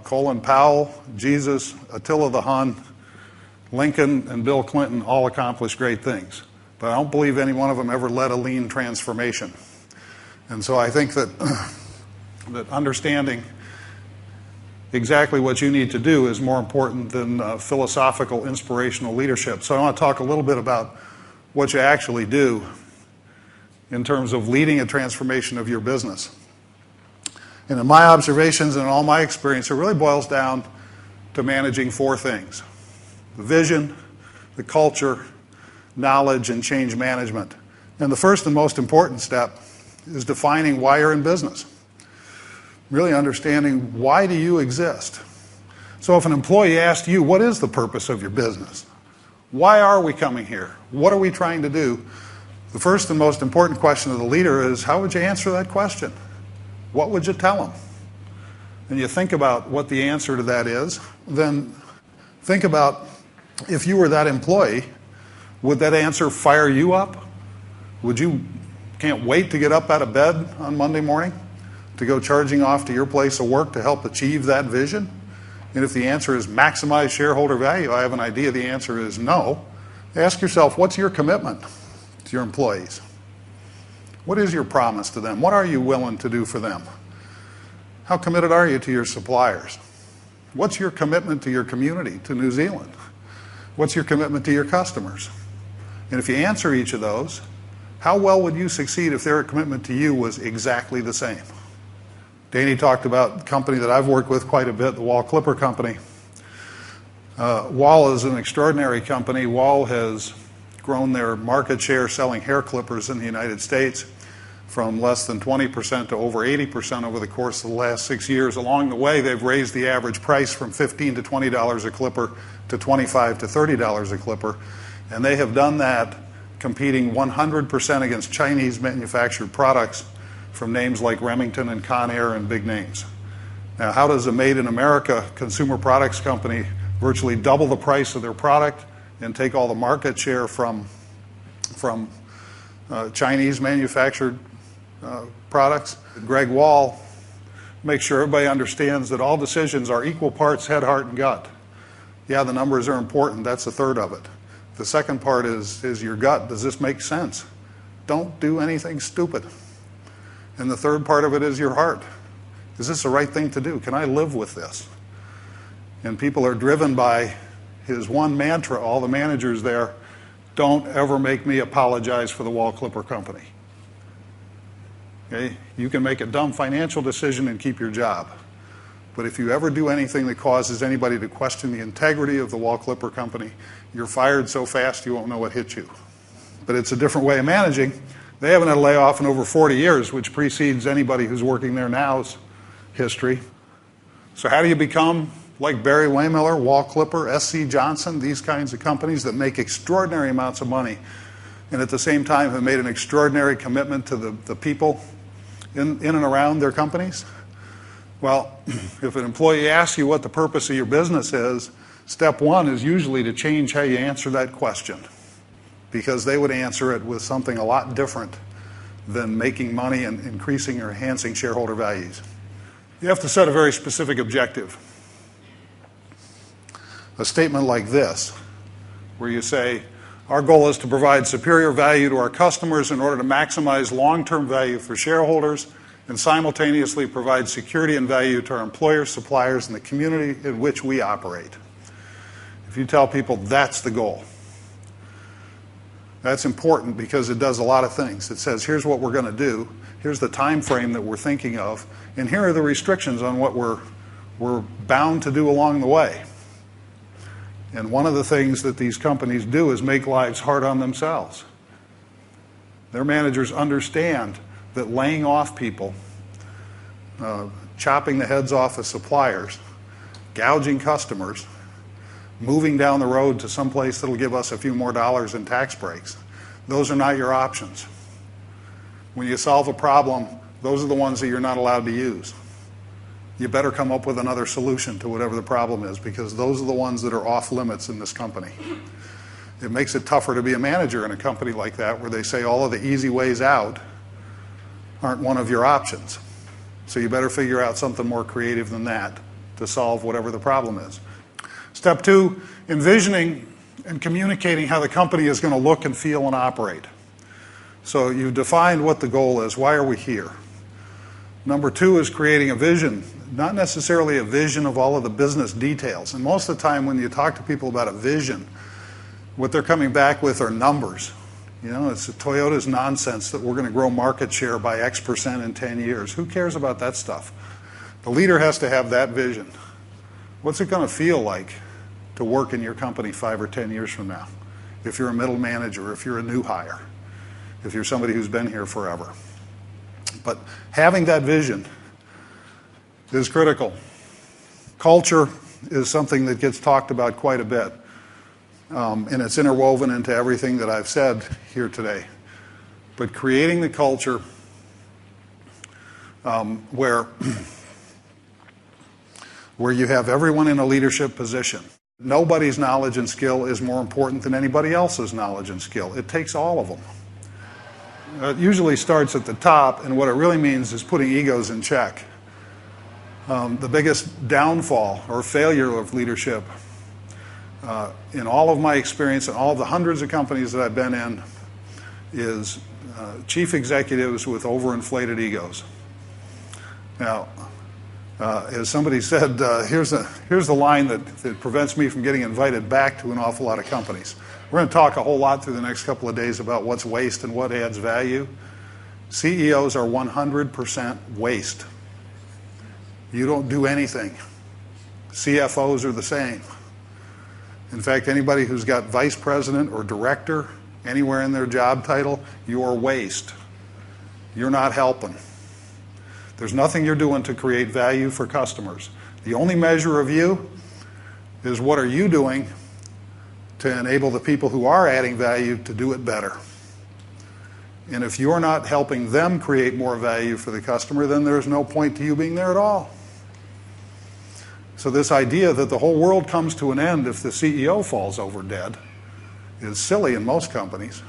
Colin Powell, Jesus, Attila the Hun, Lincoln, and Bill Clinton all accomplished great things. But I don't believe any one of them ever led a lean transformation. And so I think that, that understanding exactly what you need to do is more important than philosophical, inspirational leadership. So I want to talk a little bit about what you actually do in terms of leading a transformation of your business. And in my observations and in all my experience, it really boils down to managing four things: the vision, the culture, knowledge, and change management. And the first and most important step is defining why you're in business. Really understanding, why do you exist? So if an employee asked you, what is the purpose of your business? Why are we coming here? What are we trying to do? The first and most important question of the leader is, how would you answer that question? What would you tell them? And you think about what the answer to that is, then think about, if you were that employee, would that answer fire you up? Would you can't wait to get up out of bed on Monday morning to go charging off to your place of work to help achieve that vision? And if the answer is maximize shareholder value, I have an idea the answer is no. Ask yourself, what's your commitment to your employees? What is your promise to them? What are you willing to do for them? How committed are you to your suppliers? What's your commitment to your community, to New Zealand? What's your commitment to your customers? And if you answer each of those, how well would you succeed if their commitment to you was exactly the same? Danny talked about the company that I've worked with quite a bit, the Wall Clipper Company. Wall is an extraordinary company. Wall has grown their market share selling hair clippers in the United States from less than 20% to over 80% over the course of the last 6 years. Along the way, they've raised the average price from $15 to $20 a clipper to $25 to $30 a clipper. And they have done that competing 100% against Chinese manufactured products from names like Remington and Conair and big names. Now, how does a Made in America consumer products company virtually double the price of their product and take all the market share from Chinese manufactured products? Greg Wall makes sure everybody understands that all decisions are equal parts head, heart, and gut. Yeah, the numbers are important. That's a third of it. The second part is your gut. Does this make sense? Don't do anything stupid. And the third part of it is your heart. Is this the right thing to do? Can I live with this? And people are driven by his one mantra, all the managers there: don't ever make me apologize for the Wall Clipper Company. Okay? You can make a dumb financial decision and keep your job. But if you ever do anything that causes anybody to question the integrity of the Wall Clipper Company, you're fired so fast you won't know what hit you. But it's a different way of managing. They haven't had a layoff in over 40 years, which precedes anybody who's working there now's history. So how do you become like Barry Waymiller, Wall Clipper, SC Johnson, these kinds of companies that make extraordinary amounts of money and at the same time have made an extraordinary commitment to the people in and around their companies? Well, if an employee asks you what the purpose of your business is, step one is usually to change how you answer that question, because they would answer it with something a lot different than making money and increasing or enhancing shareholder values. You have to set a very specific objective. A statement like this, where you say, our goal is to provide superior value to our customers in order to maximize long-term value for shareholders and simultaneously provide security and value to our employers, suppliers, and the community in which we operate. If you tell people that's the goal, that's important because it does a lot of things. It says, here's what we're going to do, here's the time frame that we're thinking of, and here are the restrictions on what we're bound to do along the way. And one of the things that these companies do is make lives hard on themselves. Their managers understand that laying off people, chopping the heads off of suppliers, gouging customers, moving down the road to some place that'll give us a few more dollars in tax breaks, those are not your options. When you solve a problem, those are the ones that you're not allowed to use. You better come up with another solution to whatever the problem is, because those are the ones that are off limits in this company. It makes it tougher to be a manager in a company like that, where they say all of the easy ways out aren't one of your options. So you better figure out something more creative than that to solve whatever the problem is. Step 2, envisioning and communicating how the company is going to look and feel and operate. So you've defined what the goal is. Why are we here? Number 2 is creating a vision, not necessarily a vision of all of the business details. And most of the time when you talk to people about a vision, what they're coming back with are numbers. You know, it's Toyota's nonsense that we're going to grow market share by X percent in 10 years. Who cares about that stuff? The leader has to have that vision. What's it going to feel like to work in your company 5 or 10 years from now? If you're a middle manager, if you're a new hire, if you're somebody who's been here forever. But having that vision is critical. Culture is something that gets talked about quite a bit. And it's interwoven into everything that I've said here today. But creating the culture where you have everyone in a leadership position. Nobody's knowledge and skill is more important than anybody else's knowledge and skill. It takes all of them. It usually starts at the top, and what it really means is putting egos in check. The biggest downfall or failure of leadership in all of my experience and all of the hundreds of companies that I've been in is chief executives with overinflated egos. Now, as somebody said, here's the line that prevents me from getting invited back to an awful lot of companies. We're going to talk a whole lot through the next couple of days about what's waste and what adds value. CEOs are 100% waste. You don't do anything. CFOs are the same. In fact, anybody who's got vice president or director anywhere in their job title, you're waste. You're not helping. There's nothing you're doing to create value for customers. The only measure of you is what are you doing to enable the people who are adding value to do it better. And if you're not helping them create more value for the customer, then there's no point to you being there at all. So this idea that the whole world comes to an end if the CEO falls over dead is silly in most companies.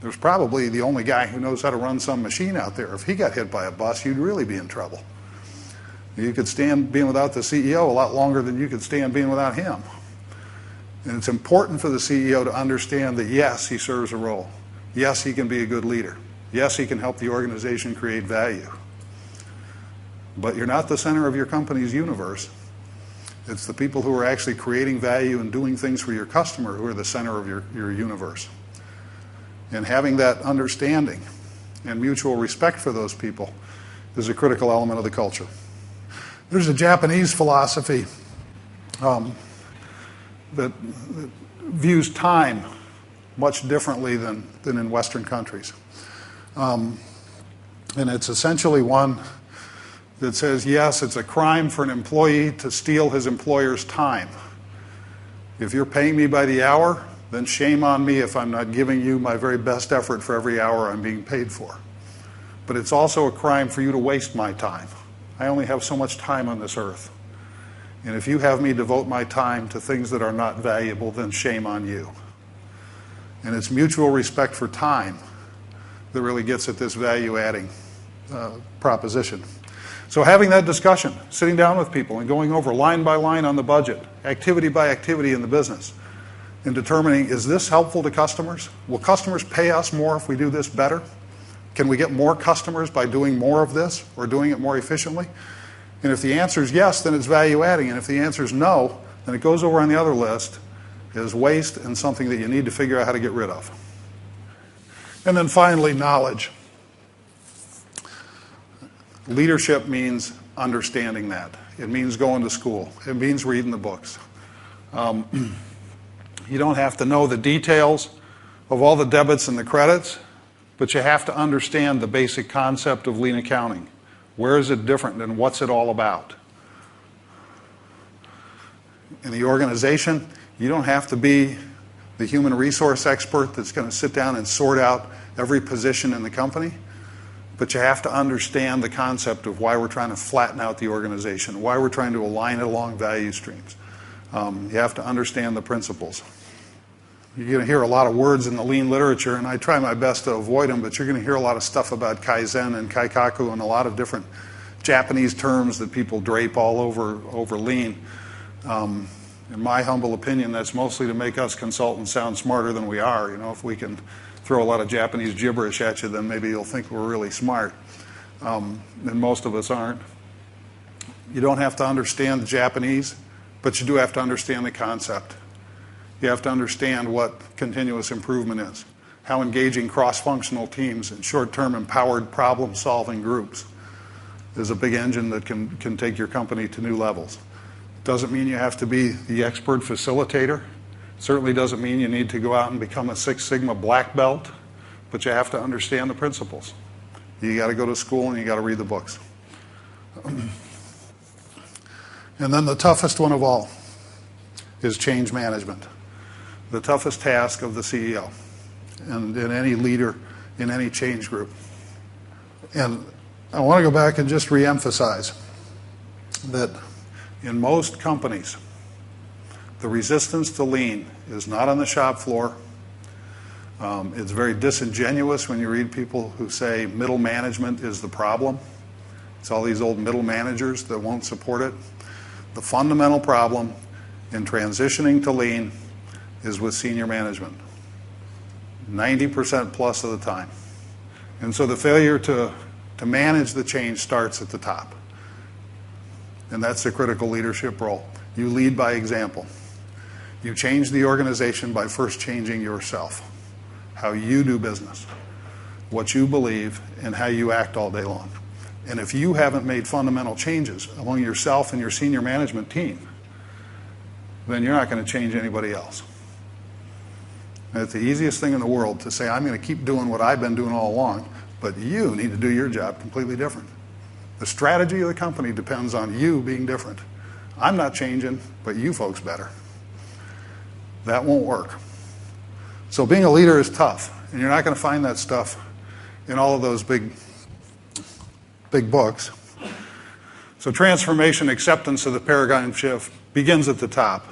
There's probably the only guy who knows how to run some machine out there. If he got hit by a bus, you'd really be in trouble. You could stand being without the CEO a lot longer than you could stand being without him. And it's important for the CEO to understand that, yes, he serves a role. Yes, he can be a good leader. Yes, he can help the organization create value. But you're not the center of your company's universe. It's the people who are actually creating value and doing things for your customer who are the center of your universe. And having that understanding and mutual respect for those people is a critical element of the culture. There's a Japanese philosophy that views time much differently than in Western countries. And it's essentially one that says, yes, it's a crime for an employee to steal his employer's time. If you're paying me by the hour, then shame on me if I'm not giving you my very best effort for every hour I'm being paid for. But it's also a crime for you to waste my time. I only have so much time on this earth. And if you have me devote my time to things that are not valuable, then shame on you. And it's mutual respect for time that really gets at this value-adding proposition. So having that discussion, sitting down with people and going over line by line on the budget, activity by activity in the business, and determining, is this helpful to customers? Will customers pay us more if we do this better? Can we get more customers by doing more of this or doing it more efficiently? And if the answer is yes, then it's value adding. And if the answer is no, then it goes over on the other list as waste and something that you need to figure out how to get rid of. And then finally, knowledge. Leadership means understanding that. It means going to school. It means reading the books. You don't have to know the details of all the debits and the credits, but you have to understand the basic concept of lean accounting. Where is it different and what's it all about? In the organization, you don't have to be the human resource expert that's going to sit down and sort out every position in the company, but you have to understand the concept of why we're trying to flatten out the organization, why we're trying to align it along value streams. You have to understand the principles. You're going to hear a lot of words in the lean literature, and I try my best to avoid them, but you're going to hear a lot of stuff about Kaizen and Kaikaku and a lot of different Japanese terms that people drape all over lean. In my humble opinion, that's mostly to make us consultants sound smarter than we are. You know, if we can throw a lot of Japanese gibberish at you, then maybe you'll think we're really smart. And most of us aren't. You don't have to understand the Japanese, but you do have to understand the concept. You have to understand what continuous improvement is, how engaging cross-functional teams and short-term empowered problem-solving groups is a big engine that can take your company to new levels. Doesn't mean you have to be the expert facilitator. Certainly doesn't mean you need to go out and become a Six Sigma black belt, but you have to understand the principles. You got to go to school and you got to read the books. And then the toughest one of all is change management. The toughest task of the CEO and any leader in any change group. And I want to go back and just reemphasize that in most companies, the resistance to lean is not on the shop floor. It's very disingenuous when you read people who say middle management is the problem. It's all these old middle managers that won't support it. The fundamental problem in transitioning to lean is with senior management, 90% plus of the time. And so the failure to manage the change starts at the top. And that's the critical leadership role. You lead by example. You change the organization by first changing yourself, how you do business, what you believe, and how you act all day long. And if you haven't made fundamental changes among yourself and your senior management team, then you're not going to change anybody else. And it's the easiest thing in the world to say, I'm going to keep doing what I've been doing all along, but you need to do your job completely different. The strategy of the company depends on you being different. I'm not changing, but you folks better. That won't work. So being a leader is tough, and you're not going to find that stuff in all of those big books. So transformation, acceptance of the paradigm shift begins at the top.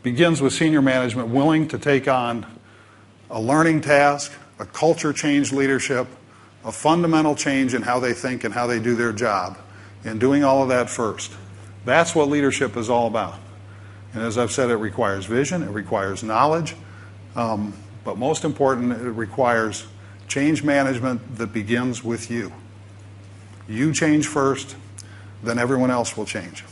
Begins with senior management willing to take on a learning task, a culture change leadership, a fundamental change in how they think and how they do their job, and doing all of that first. That's what leadership is all about. And as I've said, it requires vision, it requires knowledge, but most important, it requires change management that begins with you. You change first, then everyone else will change.